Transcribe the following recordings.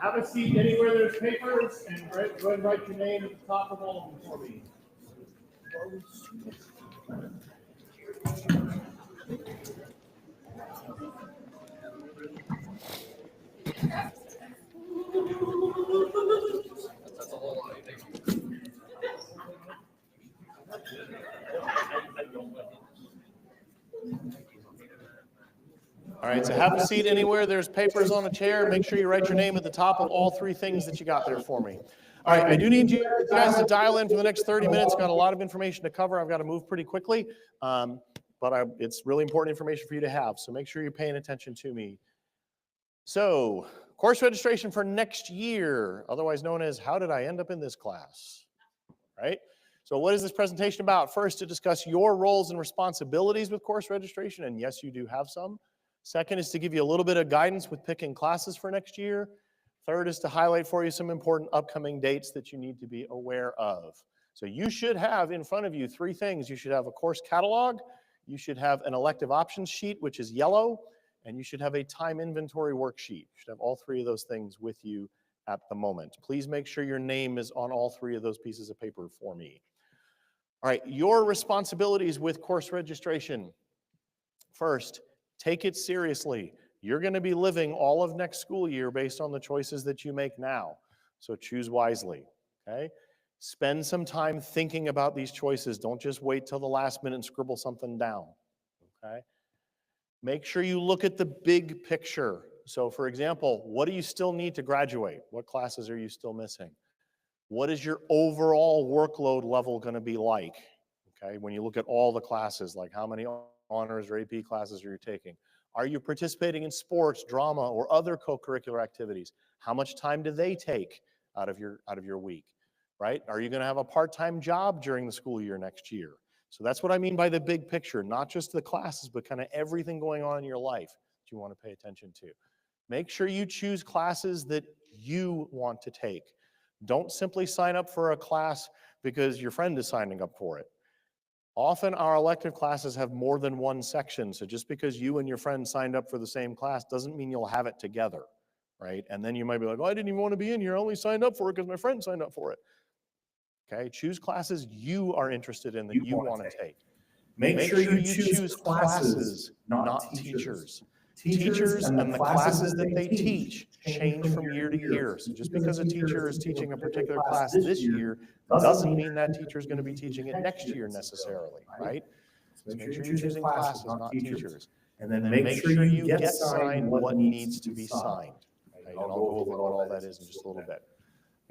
Have a seat anywhere there's papers, and go ahead and write your name at the top of all of them for me. That's a whole lot. All right, so have a seat anywhere. There's papers on a chair. Make sure you write your name at the top of all three things that you got there for me. All right, I do need you guys to dial in for the next 30 minutes. Got a lot of information to cover. I've got to move pretty quickly, but it's really important information for you to have, so make sure you're paying attention to me. So, course registration for next year, otherwise known as How Did I End Up in This Class? Right? So what is this presentation about? First, to discuss your roles and responsibilities with course registration, and yes, you do have some. Second is to give you a little bit of guidance with picking classes for next year. Third is to highlight for you some important upcoming dates that you need to be aware of. So you should have in front of you three things. You should have a course catalog, you should have an elective options sheet, which is yellow, and you should have a time inventory worksheet. You should have all three of those things with you at the moment. Please make sure your name is on all three of those pieces of paper for me. All right, your responsibilities with course registration. First, take it seriously. You're going to be living all of next school year based on the choices that you make now. So choose wisely, okay? Spend some time thinking about these choices. Don't just wait till the last minute and scribble something down, okay? Make sure you look at the big picture. So for example, what do you still need to graduate? What classes are you still missing? What is your overall workload level going to be like? Okay, when you look at all the classes, like how many honors or AP classes are you taking? Are you participating in sports, drama, or other co-curricular activities? How much time do they take out of your week, right? Are you going to have a part-time job during the school year next year? So that's what I mean by the big picture, not just the classes, but kind of everything going on in your life that you want to pay attention to. Make sure you choose classes that you want to take. Don't simply sign up for a class because your friend is signing up for it. Often our elective classes have more than one section, so just because you and your friend signed up for the same class doesn't mean you'll have it together, right? And then you might be like, oh, I didn't even want to be in here, I only signed up for it because my friend signed up for it. Okay, choose classes you are interested in that you want to take. Make sure you choose classes, not teachers. Teachers and the classes that they teach change from year to year. So just because a teacher is teaching a particular class this year doesn't mean that teacher is going to be teaching it next year necessarily, right? So make sure you're choosing classes, not teachers. And then make sure you get signed what needs to be signed. Right? And I'll go over what all that is in just a little bit.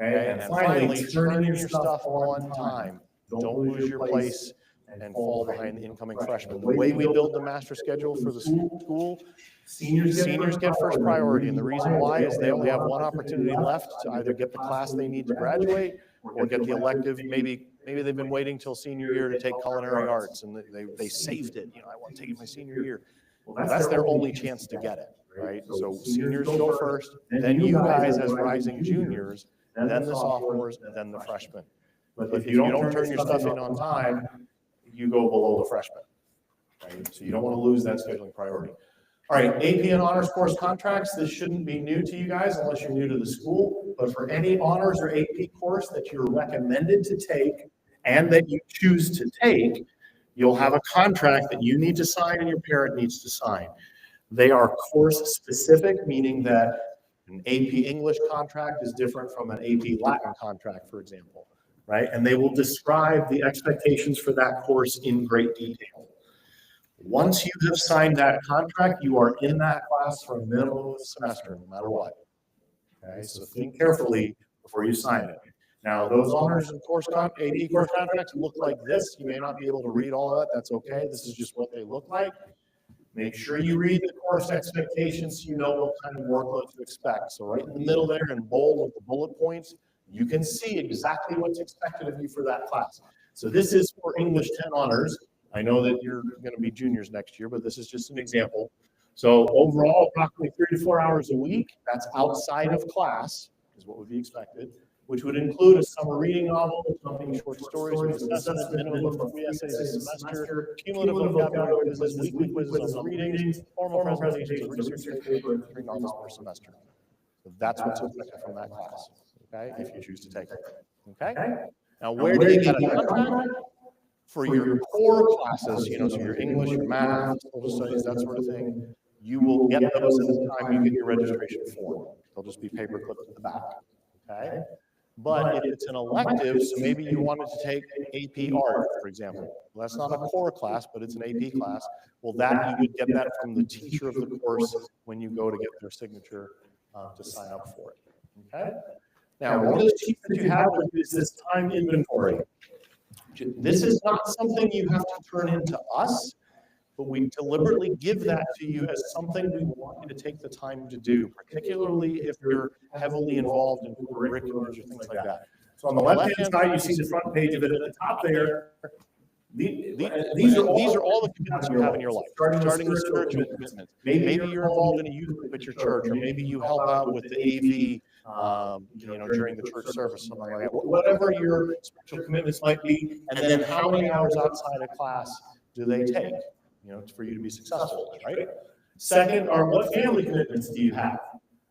Okay? And finally, turn in your stuff on time. Don't lose your place and fall behind the incoming freshmen. The way we build the master schedule for the school, seniors get first priority, and the reason why is they only have one opportunity left to either get the class they need to graduate or get the elective. Maybe they've been waiting till senior year to take culinary arts, and they saved it. You know, I want to take it my senior year. Well, that's their only chance to get it, right? So seniors go first, then you guys as rising juniors, then the sophomores, and then the freshmen. But if you don't turn your stuff in on time, you go below the freshmen, right? So you don't want to lose that scheduling priority. All right, AP and honors course contracts. This shouldn't be new to you guys unless you're new to the school, but for any honors or AP course that you're recommended to take and that you choose to take, you'll have a contract that you need to sign and your parent needs to sign. They are course specific, meaning that an AP English contract is different from an AP Latin contract, for example, right? And they will describe the expectations for that course in great detail. Once you have signed that contract, you are in that class for a minimum of a semester, no matter what. Okay, so think carefully before you sign it. Now, those honors and AP course contracts look like this. You may not be able to read all of that. That's okay. This is just what they look like. Make sure you read the course expectations so you know what kind of workload to expect. So right in the middle there in bold with the bullet points, you can see exactly what's expected of you for that class. So this is for English 10 honors. I know that you're going to be juniors next year, but this is just an example. So overall, approximately 3 to 4 hours a week. That's outside of class, is what would be expected, which would include a summer reading novel, something short stories with assessment, minimum of 3 essays a semester, cumulative vocabulary quizzes, weekly quizzes on the readings, formal presentations, a research paper, and 3 novels per semester. So that's what's expected from that class, okay, if you choose to take it, okay? Now, where do you get a contract? For your core classes, so your English, your math, social studies, that sort of thing, you will get those at the time you get your registration form. They'll just be paper clipped at the back, okay? But if it's an elective, so maybe you wanted to take AP Art, for example. Well, that's not a core class, but it's an AP class. Well, that you would get that from the teacher of the course when you go to get their signature to sign up for it, okay? Now, one of the sheets that you have is this time inventory. This is not something you have to turn into us, but we deliberately give that to you as something we want you to take the time to do, particularly if you're heavily involved in curriculums or things like that. So on the left-hand side, you see the front page of it. At the top there, these are all the commitments you have in your life, starting with spiritual commitments. Maybe you're involved in a youth group at your church, or maybe you help out with the AV, during the church service, something like that. Whatever your spiritual commitments might be, and then how many hours outside of class do they take, for you to be successful, right? Second are what family commitments do you have?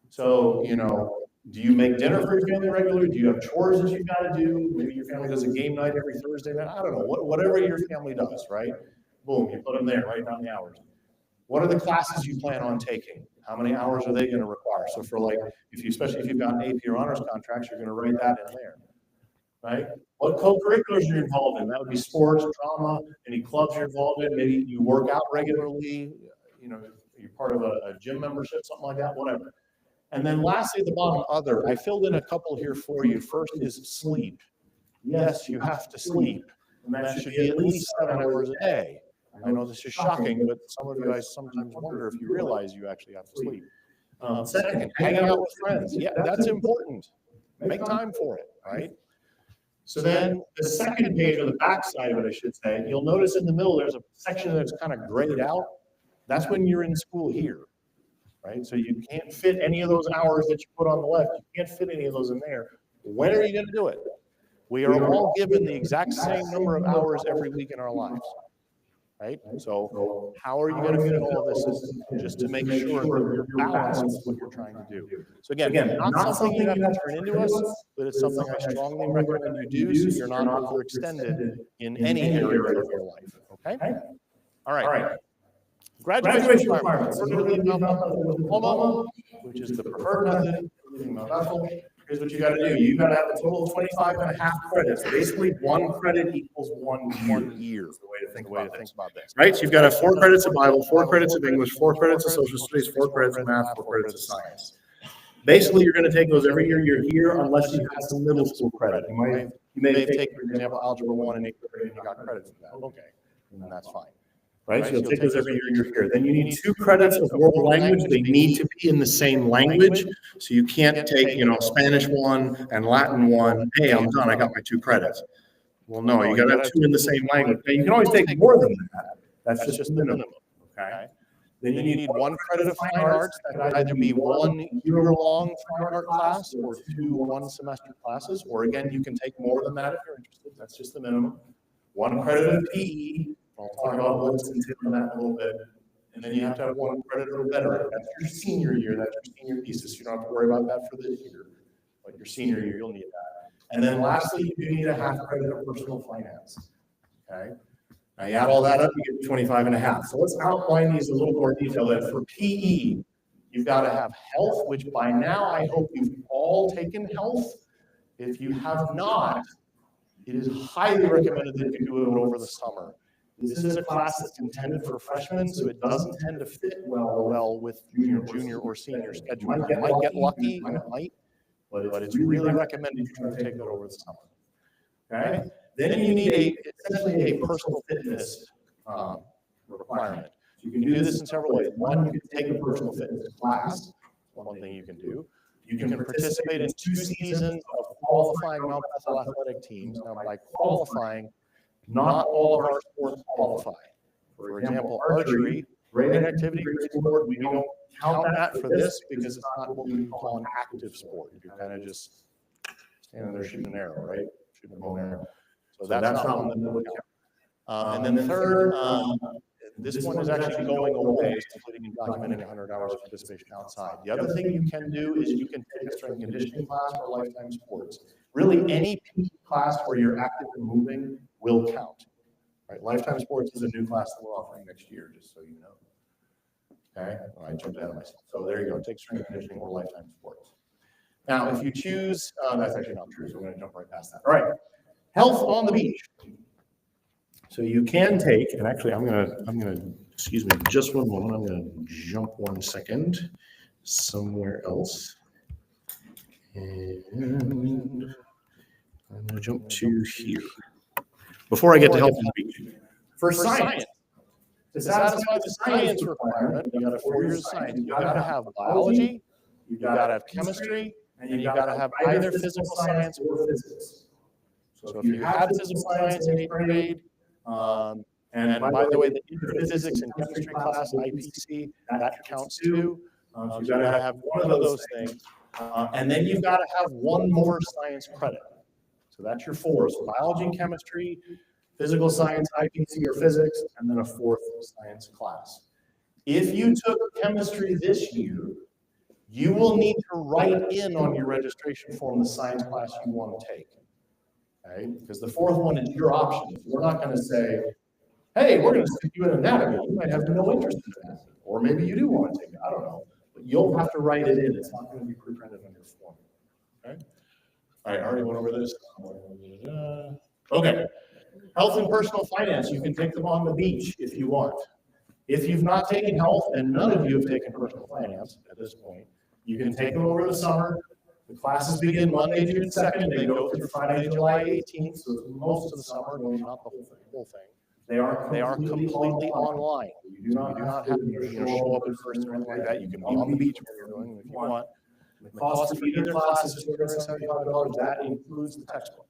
So, do you make dinner for your family regularly? Do you have chores that you've got to do? Maybe your family does a game night every Thursday night. I don't know, whatever your family does, right? Boom, you put them there, write down the hours. What are the classes you plan on taking? How many hours are they going to require? So for especially if you've got an AP or honors contracts, you're going to write that in there, right? What co-curriculars you're involved in? That would be sports, drama, any clubs you're involved in. Maybe you work out regularly, you're part of a gym membership, something like that, whatever. And then lastly, at the bottom, other. I filled in a couple here for you. First is sleep. Yes, you have to sleep. And that should be at least 7 hours a day. I know this is shocking, but some of you guys sometimes wonder if you realize you actually have to sleep. Second, hanging out with friends. Yeah, that's important. Make time for it, right? So then the second page, or the back side of it, I should say, you'll notice in the middle there's a section that's kind of grayed out. That's when you're in school here, right? So you can't fit any of those hours that you put on the left. You can't fit any of those in there. When are you going to do it? We are all given the exact same number of hours every week in our lives, right? So how are you going to fit all of this just to make sure you're balanced with what you're trying to do? So again, not something you have to turn into us, but it's something I strongly recommend you do so you're not overextended in any area of your life, okay? All right. Graduation requirements. We're going to leave Mount Bethel with a diploma, which is the preferred method. Mount Bethel. Here's what you got to do. You got to have a total of 25.5 credits. Basically, 1 credit equals 1 year. Is the way to think about this. Right? So you've got to have 4 credits of Bible, 4 credits of English, 4 credits of social studies, 4 credits of math, 4 credits of science. Basically, you're going to take those every year you're here, unless you have some middle school credit. You may take, for example, Algebra 1 and 8th grade, and you got credit for that. Okay, and that's fine. Right? So you'll take those every year you're here. Then you need 2 credits of world language. They need to be in the same language. So you can't take, Spanish 1 and Latin 1. Hey, I'm done. I got my 2 credits. Well, no, you got to have 2 in the same language. Now, you can always take more than that. That's just minimum. Okay. Then you need 1 credit of fine arts. That could either be 1 year-long fine art class or 2 one-semester classes. Or again, you can take more than that if you're interested. That's just the minimum. 1 credit of PE. I'll talk about what's entailed in that in a little bit. And then you have to have 1 credit or better. That's your senior year. That's your senior thesis. You don't have to worry about that for this year. But your senior year, you'll need that. And then lastly, you need a half credit of personal finance. Okay. Now you add all that up, you get 25.5. So let's outline these a little more detail. Then for PE, you've got to have health, which by now I hope you've all taken health. If you have not, it is highly recommended that you do it over the summer. This is a class that's intended for freshmen, so it doesn't tend to fit well with your junior or senior schedule. You might get lucky, you might, but it's really recommended you try to take that over the summer. Okay? Then you need essentially a personal fitness requirement. You can do this in several ways. One, you can take a personal fitness class. One thing you can do. You can participate in 2 seasons of qualifying Mount Bethel athletic teams. Now, by qualifying, not all of our sports qualify. For example, archery, great activity, great sport. We don't count that for this because it's not what we call an active sport. You're kind of just standing there shooting an arrow, right? Shooting a bow and arrow. So that's not one that we count. And then third, This one is actually going away, including and documenting 100 hours of participation outside. The other thing you can do is you can take a strength and conditioning class or lifetime sports. Really, any PT class where you're active and moving will count. Right? Lifetime sports is a new class that we're offering next year, just so you know. Okay, well, I jumped ahead of myself. So there you go, take strength and conditioning or lifetime sports. Now, if you choose, that's actually not true, so I'm going to jump right past that. All right, health on the beach. So you can take, and actually I'm gonna, excuse me, just one moment. I'm gonna jump 1 second somewhere else. And I'm gonna jump to here. Before I get to health on the beach. For science, to satisfy the science requirement, you got to have 4 years of science. You got to have biology, you got to have chemistry, and you got to have either physical science or physics. So if you had physical science in 8th grade, and by the way, the physics and chemistry class, IPC, that counts too. So you got to have one of those things, and then you've got to have one more science credit. So that's your 4. So biology and chemistry, physical science, IPC or physics, and then a 4th science class. If you took chemistry this year, you will need to write in on your registration form the science class you want to take. Okay? Because the 4th one is your option. We're not going to say, hey, we're going to stick you in anatomy. You might have no interest in that. Or maybe you do want to take it. I don't know. But you'll have to write it in. It's not going to be pre-printed on your form. Okay? All right, I already went over this. Okay. Health and personal finance. You can take them on the beach if you want. If you've not taken health, and none of you have taken personal finance at this point, you can take them over the summer. The classes begin Monday, June 2nd. They go through Friday, July 18th. So most of the summer, not the whole thing. They are completely online. You do not have to show up in person or anything like that. You can be on the beach when you're doing it if you want. The cost for either class is $275. That includes the textbook.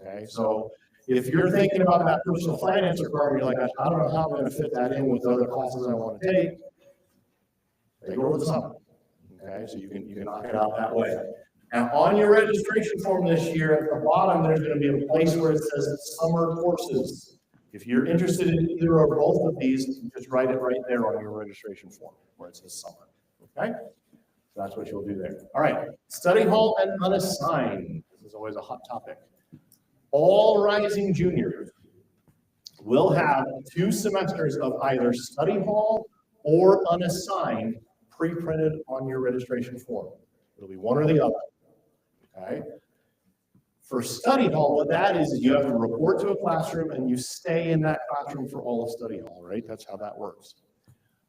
Okay, so if you're thinking about that personal finance requirement, you're like, I don't know how I'm going to fit that in with the other classes I want to take. They go over the summer. Okay, so you can knock it out that way. Now, on your registration form this year, at the bottom, there's going to be a place where it says summer courses. If you're interested in either or both of these, just write it right there on your registration form where it says summer. Okay? So that's what you'll do there. All right. Study hall and unassigned. This is always a hot topic. All rising juniors will have 2 semesters of either study hall or unassigned pre-printed on your registration form. It'll be one or the other. Okay? For study hall, what that is you have to report to a classroom and you stay in that classroom for all of study hall, right? That's how that works.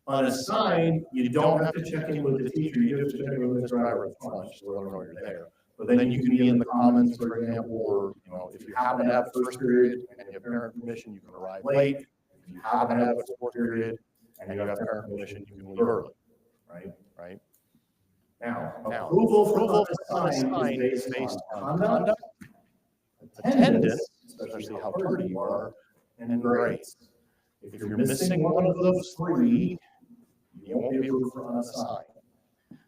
Unassigned, you don't have to check in with the teacher. You have to check in with the driver at the front, so they don't know you're there. But then you can be in the commons, for example, or if you happen to have first period and you have parent permission, you can arrive late. If you happen to have a fourth period and you have parent permission, you can leave early. Right? Now, approval for unassigned is based on conduct, attendance, especially how tardy you are, and grades. If you're missing one of those 3, you won't be approved for unassigned.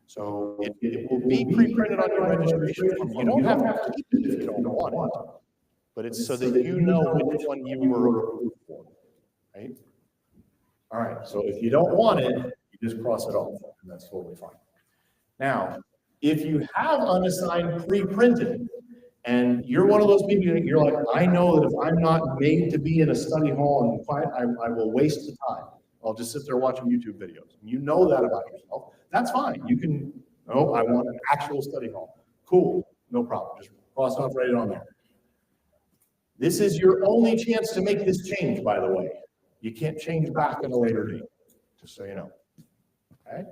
So it will be pre-printed on your registration form. You don't have to keep it if you don't want it, but it's so that you know which one you were approved for, right? All right, so if you don't want it, you just cross it off, and that's totally fine. Now, if you have unassigned pre-printed, and you're one of those people, you're like, I know that if I'm not made to be in a study hall and quiet, I will waste the time. I'll just sit there watching YouTube videos. You know that about yourself. That's fine. You can, no, I want an actual study hall. Cool, no problem. Just cross off, write it on there. This is your only chance to make this change, by the way. You can't change back at a later date, just so you know. Okay?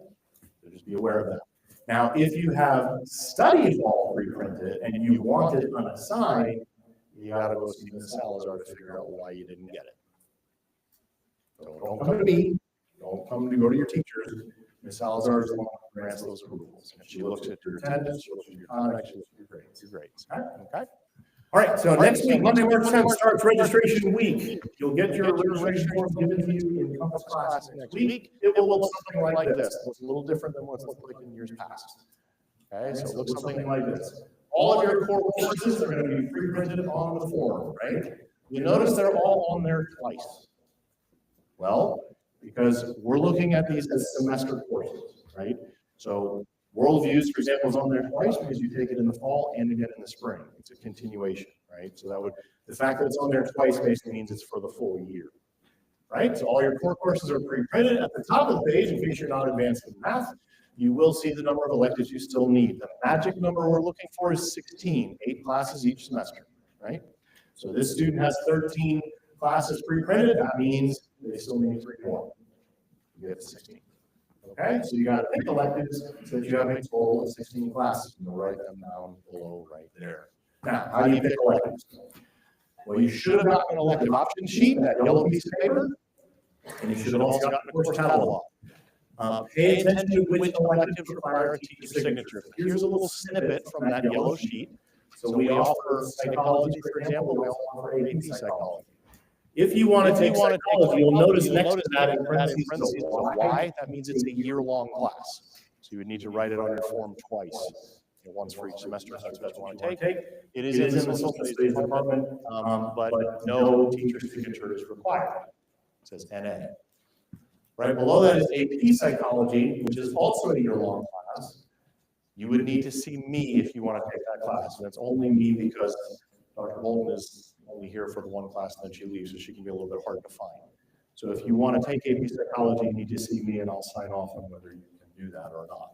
So just be aware of that. Now, if you have study hall pre-printed and you want it unassigned, you got to go see Ms. Salazar to figure out why you didn't get it. So don't come to me. Don't come to go to your teachers. Ms. Salazar is the one who grants those approvals. And she looks at your attendance, she looks at your conduct, she looks at your grades. Okay? All right, so next week, Monday, March 10th, starts registration week. You'll get your registration form given to you in Compass class next week. It will look something like this. It's a little different than what it's looked like in years past. Okay, so it looks something like this. All of your core courses are going to be pre-printed on the form, right? You notice they're all on there twice. Well, because we're looking at these as semester courses, right? So worldviews, for example, is on there twice because you take it in the fall and again in the spring. It's a continuation, right? So that would, the fact that it's on there twice basically means it's for the full year, right? So all your core courses are pre-printed. At the top of the page, in case you're not advanced in math, you will see the number of electives you still need. The magic number we're looking for is 16, 8 classes each semester, right? So this student has 13 classes pre-printed. That means they still need 3 more. You get 16. Okay, so you got to pick electives so that you have a total of 16 classes. You'll write them down below right there. Now, how do you pick electives? Well, you should have gotten an elective option sheet, that yellow piece of paper, and you should have also gotten a course catalog. Pay attention to which electives require a teacher signature. Here's a little snippet from that yellow sheet. So we offer psychology, for example, we also offer AP psychology. If you want to take psychology, you'll notice next to that in parentheses, the why, that means it's a year-long class. So you would need to write it on your form twice. Once for each semester, if that's what you want to take. It is in the social studies department, but no teacher signature is required. It says NA. Right below that is AP psychology, which is also a year-long class. You would need to see me if you want to take that class, and it's only me because Dr. Bolton is only here for the one class and then she leaves, so she can be a little bit hard to find. So if you want to take AP psychology, you need to see me and I'll sign off on whether you can do that or not.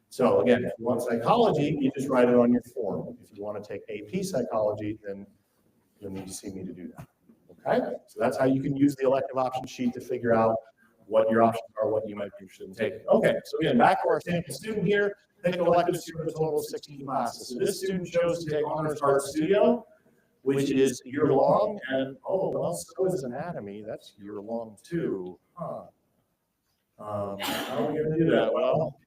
So again, if you want psychology, you just write it on your form. If you want to take AP psychology, then you'll need to see me to do that. Okay? So that's how you can use the elective option sheet to figure out what your options are, what you might be interested in taking. Okay, so again, back to our sample student here, pick electives for a total of 16 classes. So this student chose to take Honors Art Studio, which is year-long, and oh, well, so is anatomy. That's year-long too. How are we going to do that? Well,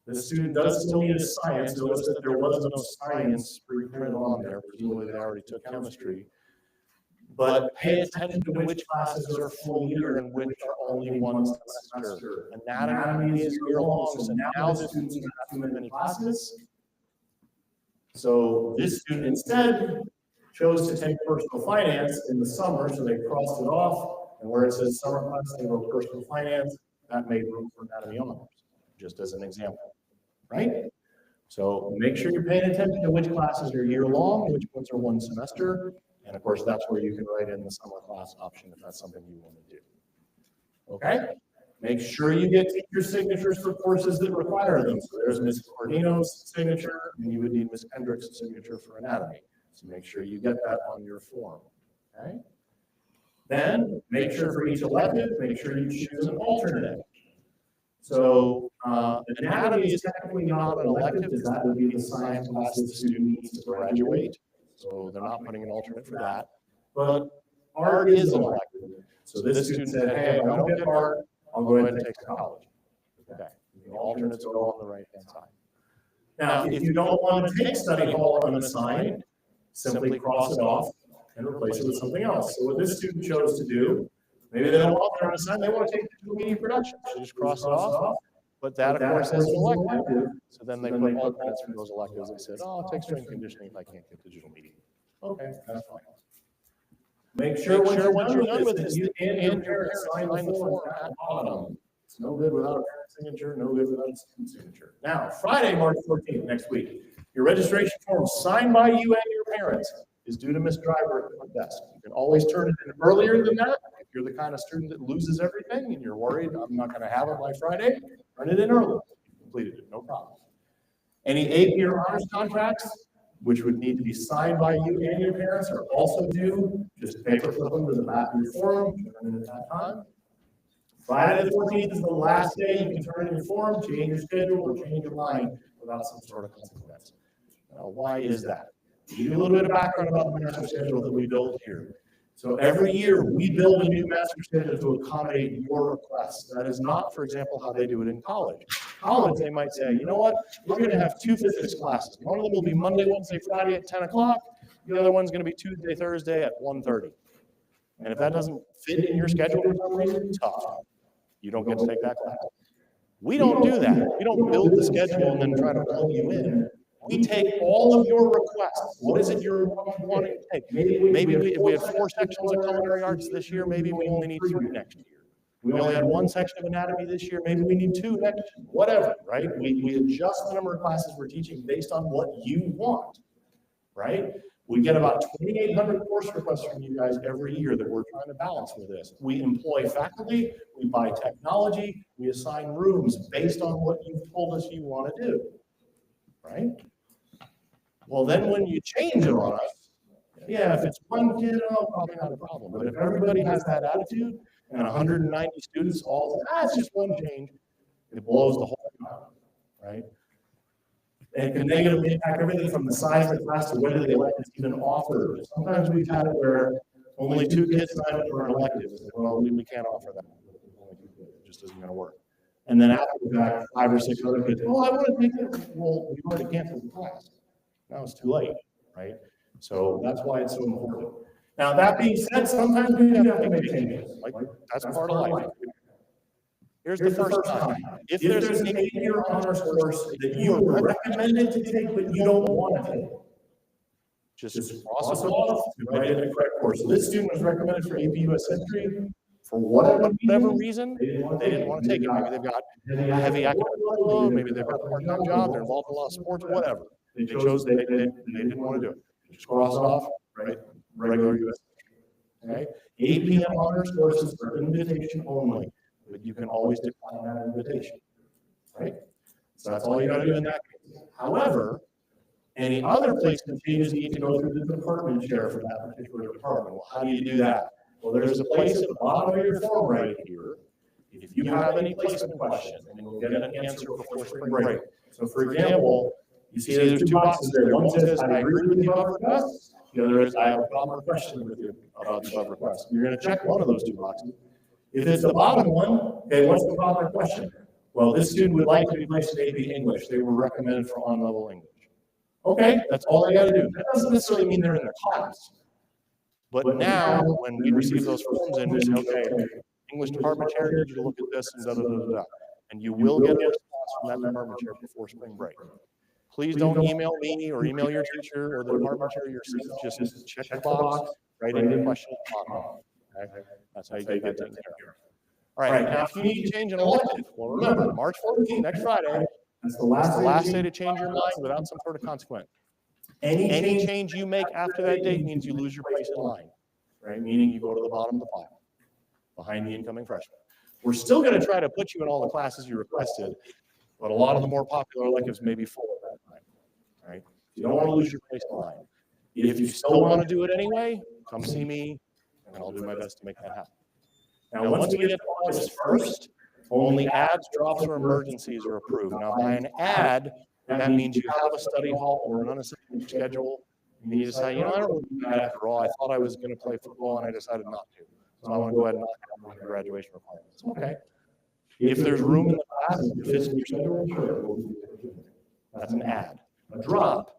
the student does still need a science. Notice that there was no science pre-printed on there. Presumably they already took chemistry. But pay attention to which classes are full year and which are only one semester. Anatomy is year-long, so now the students don't have too many classes. So this student instead chose to take personal finance in the summer, so they crossed it off. And where it says summer class, they wrote personal finance. That made room for anatomy honors, just as an example, right? So make sure you're paying attention to which classes are year-long, which ones are one semester. And of course, that's where you can write in the summer class option if that's something you want to do. Okay? Make sure you get teacher signatures for courses that require them. So there's Ms. Cordino's signature, and you would need Ms. Kendrick's signature for anatomy. So make sure you get that on your form. Okay? Then make sure for each elective, make sure you choose an alternate. So anatomy is technically not an elective, because that would be the science class the student needs to graduate. So they're not putting an alternate for that. But art is an elective. So this student said, hey, if I don't get art, I'll go ahead and take psychology. Okay. The alternates go on the right-hand side. Now, if you don't want to take study hall unassigned, simply cross it off and replace it with something else. So what this student chose to do, maybe they don't want their unassigned, they want to take digital media production. So just cross it off. But that, of course, is an elective. So then they put alternates for those electives. They said, oh, I'll take strength conditioning if I can't get digital media. Okay, that's fine. Make sure once you're done with this, you and your parents sign the form at the bottom. It's no good without a parent signature, no good without a student signature. Now, Friday, March 14th, next week, your registration form signed by you and your parents is due to Ms. Driver at the front desk. You can always turn it in earlier than that. If you're the kind of student that loses everything and you're worried, I'm not going to have it by Friday, turn it in early. You completed it, no problem. Any AP or honors contracts, which would need to be signed by you and your parents, are also due. Just paper flip them to the back of your form, turn it in at that time. Friday the 14th is the last day you can turn in your form, change your schedule, or change your mind without some sort of consequence. Now, why is that? Give you a little bit of background about the master schedule that we build here. So every year we build a new master schedule to accommodate your requests. That is not, for example, how they do it in college. College, they might say, you know what, we're going to have 2 physics classes. One of them will be Monday, Wednesday, Friday at 10 o'clock. The other one's going to be Tuesday, Thursday at 1:30. And if that doesn't fit in your schedule for some reason, tough. You don't get to take that class. We don't do that. We don't build the schedule and then try to plug you in. We take all of your requests. What is it you're wanting to take? Maybe if we have 4 sections of culinary arts this year, maybe we only need 3 next year. We only had one section of anatomy this year, maybe we need two next year, whatever, right? We adjust the number of classes we're teaching based on what you want, right? We get about 2,800 course requests from you guys every year that we're trying to balance with this. We employ faculty, we buy technology, we assign rooms based on what you've told us you want to do, right? Well, then when you change it on us, yeah, if it's one kid, oh, probably not a problem. But if everybody has that attitude and 190 students all, it's just one change, it blows the whole thing up, right? And it can negatively impact everything from the size of the class to whether the elective is even offered. Sometimes we've had it where only 2 kids sign up for an elective. Well, we can't offer that. It just isn't going to work. And then after the fact, 5 or 6 other kids, oh, I want to take it. Well, we already canceled the class. Now it's too late, right? So that's why it's so important. Now, that being said, sometimes we have to make changes. Like, that's part of life. Here's the first time. If there's an 8-year honors course that you were recommended to take, but you don't want to take, just cross it off and write it in the correct course. So this student was recommended for AP US History. For whatever reason, they didn't want to take it. Maybe they've got heavy academic load, maybe they've got a part-time job, they're involved in a lot of sports, whatever. They chose they didn't want to do it. Just cross it off, right? Regular US History. Okay? AP and honors courses are invitation only. But you can always decline that invitation, right? So that's all you got to do in that case. However, any other placement changes need to go through the department chair for that particular department. Well, how do you do that? Well, there's a place at the bottom of your form right here. If you have any placement questions, and you'll get an answer before spring break. So, for example, you see there's 2 boxes there. One says, I agree with the above request. The other is, I have a problem or question with you about the above request. You're going to check one of those 2 boxes. If it's the bottom one, okay, what's the proper question? Well, this student would like to be placed in AP English. They were recommended for on-level English. Okay, that's all they got to do. That doesn't necessarily mean they're in the class. But now, when we receive those forms in, we say, okay, English department chair, need you to look at this and da da da da. And you will get a response from that department chair before spring break. Please don't email me or email your teacher or the department chair yourself. Just check the box, write in your question. Okay? That's how you get taken care of. All right, now if you need to change an elective, well, remember, March 14th, next Friday, that's the last day to change your mind without some sort of consequence. Any change you make after that date means you lose your place in line, right? Meaning you go to the bottom of the pile, behind the incoming freshman. We're still going to try to put you in all the classes you requested, but a lot of the more popular electives may be full at that time, right? You don't want to lose your place in line. If you still want to do it anyway, come see me, and I'll do my best to make that happen. Now, once we get to August 1st, only ads, drops, or emergencies are approved. Now, by an ad, that means you have a study hall or an unassigned schedule, and you decide, I don't want to do that after all. I thought I was going to play football, and I decided not to. So I want to go ahead and knock out my graduation requirements. Okay. If there's room in the class, if it's in your schedule, sure. That's an ad. A drop.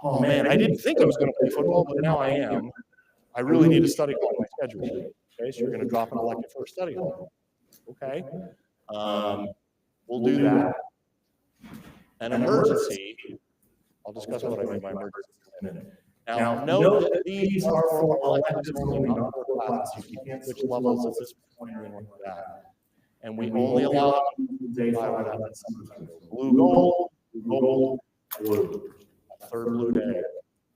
Oh, man, I didn't think I was going to play football, but now I am. I really need a study hall in my schedule. Okay, so you're going to drop an elective for a study hall. Okay, we'll do that. An emergency, I'll discuss what I mean by emergency in a minute. Now, note that these are for electives only, not for classes. You can't switch levels at this point or anything like that. And we only allow day 5 blue, gold, blue. Third blue day.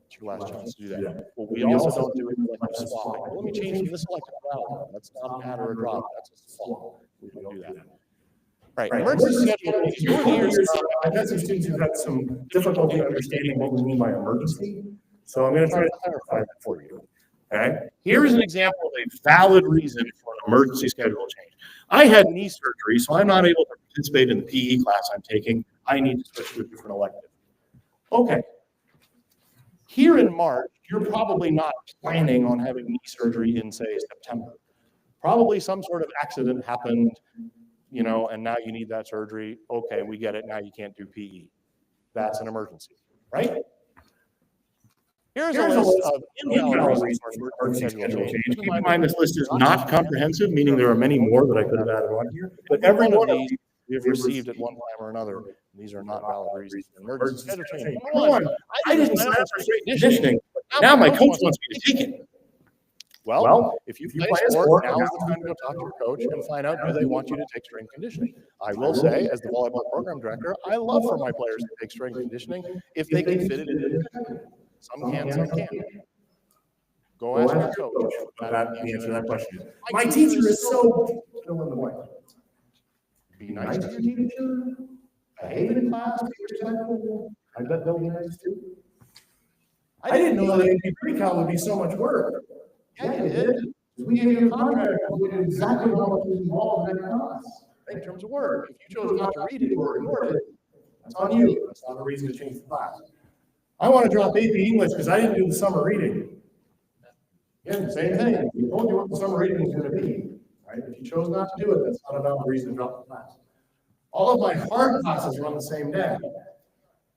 It's your last chance to do that. But we also don't do it like a swap. Let me change from this elective to that. That's not an add or a drop. That's a swap. We don't do that. All right, emergency schedule. I've had some students who've had some difficulty understanding what we mean by emergency. So I'm going to try to clarify that for you. Okay. Here is an example of a valid reason for an emergency schedule change. I had knee surgery, so I'm not able to participate in the PE class I'm taking. I need to switch to a different elective. Okay. Here in March, you're probably not planning on having knee surgery in, say, September. Probably some sort of accident happened, and now you need that surgery. Okay, we get it. Now you can't do PE. That's an emergency, right? Here's a list of invalid reasons for emergency schedule change. Keep in mind this list is not comprehensive, meaning there are many more that I could have added on here. But every one of these we have received at one time or another. These are not valid reasons for emergency schedule change. Number one, I didn't sign up for straight conditioning, but now my coach wants me to take it. Well, if you play a sport, now is the time to go talk to your coach and find out, do they want you to take strength conditioning? I will say, as the volleyball program director, I love for my players to take strength conditioning if they can fit it in. Some can, some can't. Go ask your coach. That the answer to that question. My teacher is so fill in the blank. Be nice to your teacher. Behave in class. Be respectful. I bet they'll be nice too. I didn't know that AP pre-cal would be so much work. Yeah, you did. We gave you a contract with exactly how much was involved in that class. In terms of work, if you chose not to read it or ignored it, That's on you. That's not a reason to change the class. I want to drop AP English because I didn't do the summer reading. Yeah, same thing. We told you what the summer reading was going to be. Right? If you chose not to do it, that's not a valid reason to drop the class. All of my hard classes run the same day.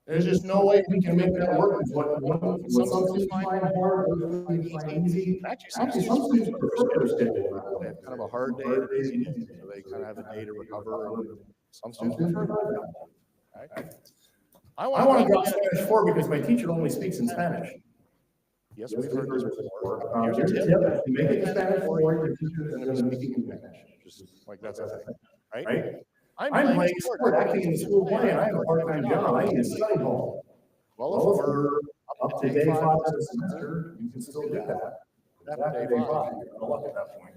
There's just no way we can make that work. Some students find hard, others find easy. actually, some students prefer to schedule. they have kind of a hard day and an easy day, so they kind of have a day to recover. And some students prefer that. Right? I want to drop Spanish 4 because my teacher only speaks in Spanish. Yes, we've heard this before. Here's Here's a a tip. tip. If you make it in Spanish 4, your teacher is going to speak in Spanish. Just like that's a thing, right? Right? I'm playing sport, acting in the school play, and I have a part-time job. I need a study hall. Well, Well, if if we're we're up to day 5 of the semester, you can still do that. After day 5, you're gonna look at that point.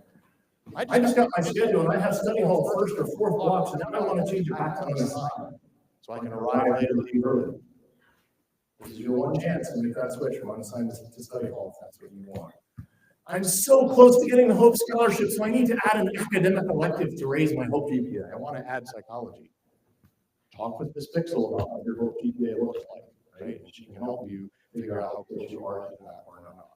I just got my schedule and I have study hall first or fourth blocks, and now I want to change it back to an assignment. so I can arrive later. leave early. This is your one chance to make that switch from unassigned to study hall, if that's what you want. I'm so close to getting the Hope Scholarship, so I need to add an academic elective to raise my Hope GPA. I want to add psychology, Talk with Ms. Pixel about what your Hope GPA looks like, right? And she can help you figure out how close you are to that or not.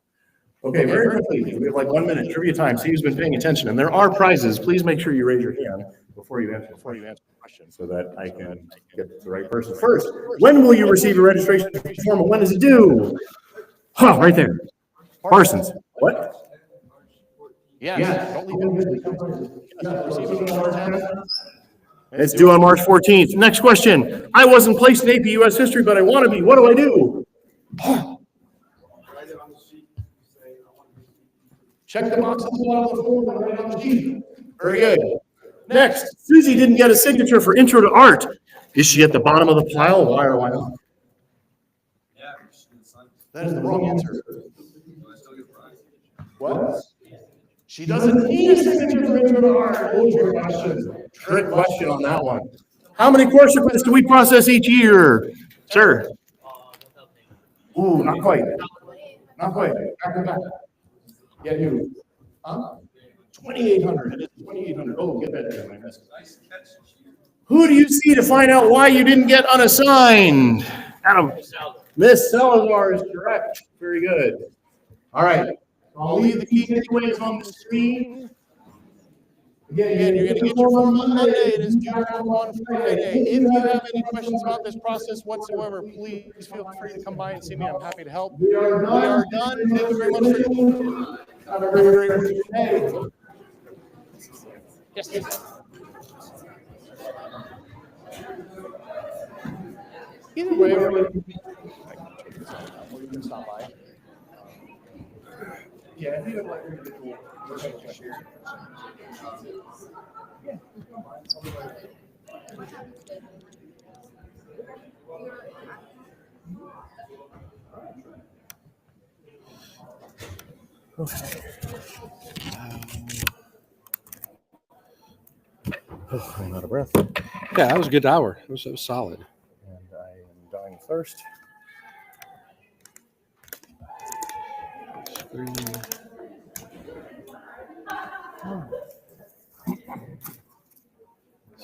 Okay, very quickly, we have like 1 minute trivia time. See who's been paying attention, and there are prizes. Please make sure you raise your hand before you answer the question. so that I can get the right person. First, when will you receive your registration form and when is it due? Huh, right there. Parsons. What? Yes, don't leave it. It's due on March 14th. Next question. I wasn't placed in AP US History, but I want to be. What do I do? Check the box at the bottom of the form and write it on the sheet. Very good. Next, Susie didn't get a signature for Intro to Art. Is she at the bottom of the pile? Why or why not? That is the wrong answer. What? She doesn't need a signature for Intro to Art. Hold your question. Trick question on that one. How many course requests do we process each year? Sir? Ooh, not quite. Not quite. Back to back. Yeah, you. Huh? 2,800. It is 2,800. Oh, get that there. I missed it. Who do you see to find out why you didn't get unassigned? Adam. Miss Salazar is correct. Very good. All right. I'll leave the key takeaways on the screen. Again, you're going to get your form on Monday. It is due on Friday. If you have any questions about this process whatsoever, please feel free to come by and see me. I'm happy to help. We are done. Thank you very much for your time. Have a very great day. Yes. Either way, we're going to stop by. Yeah, I think I'd like to share. Oh, I'm out of breath. Yeah, that was a good hour. It was solid. And I am dying of thirst.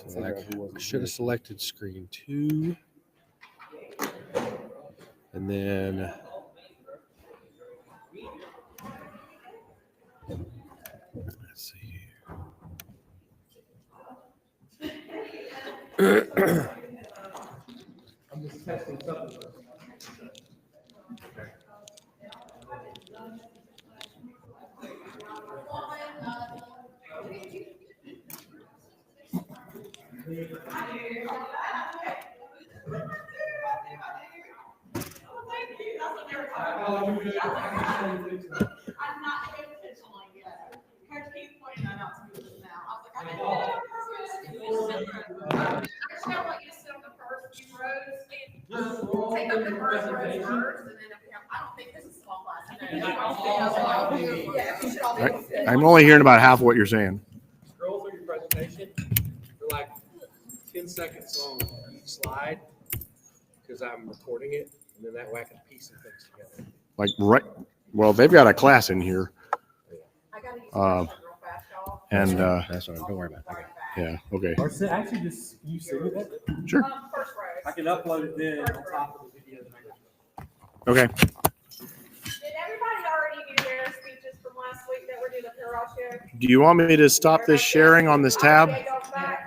So I should have selected screen 2. And then let's see here. I'm just testing something. I'm not intentionally. Take up the first row first, and then if we have, I don't think this is small class. I think yeah, we should all be able to fit. I'm only hearing about half of what you're saying. Scroll through your presentation for like 10 seconds on each slide, because I'm recording it, and then that way I can piece some things together. Like, right, well, they've got a class in here, I gotta use Uh, this real fast, y'all. and, That's all right. Don't worry about it. yeah, okay. Or actually just, you save it. Sure. First row. I can upload it then on top of the video. Okay. Did everybody already do their speeches from last week that were due to Carol share? Do you want me to stop this sharing on this tab? Okay, go back.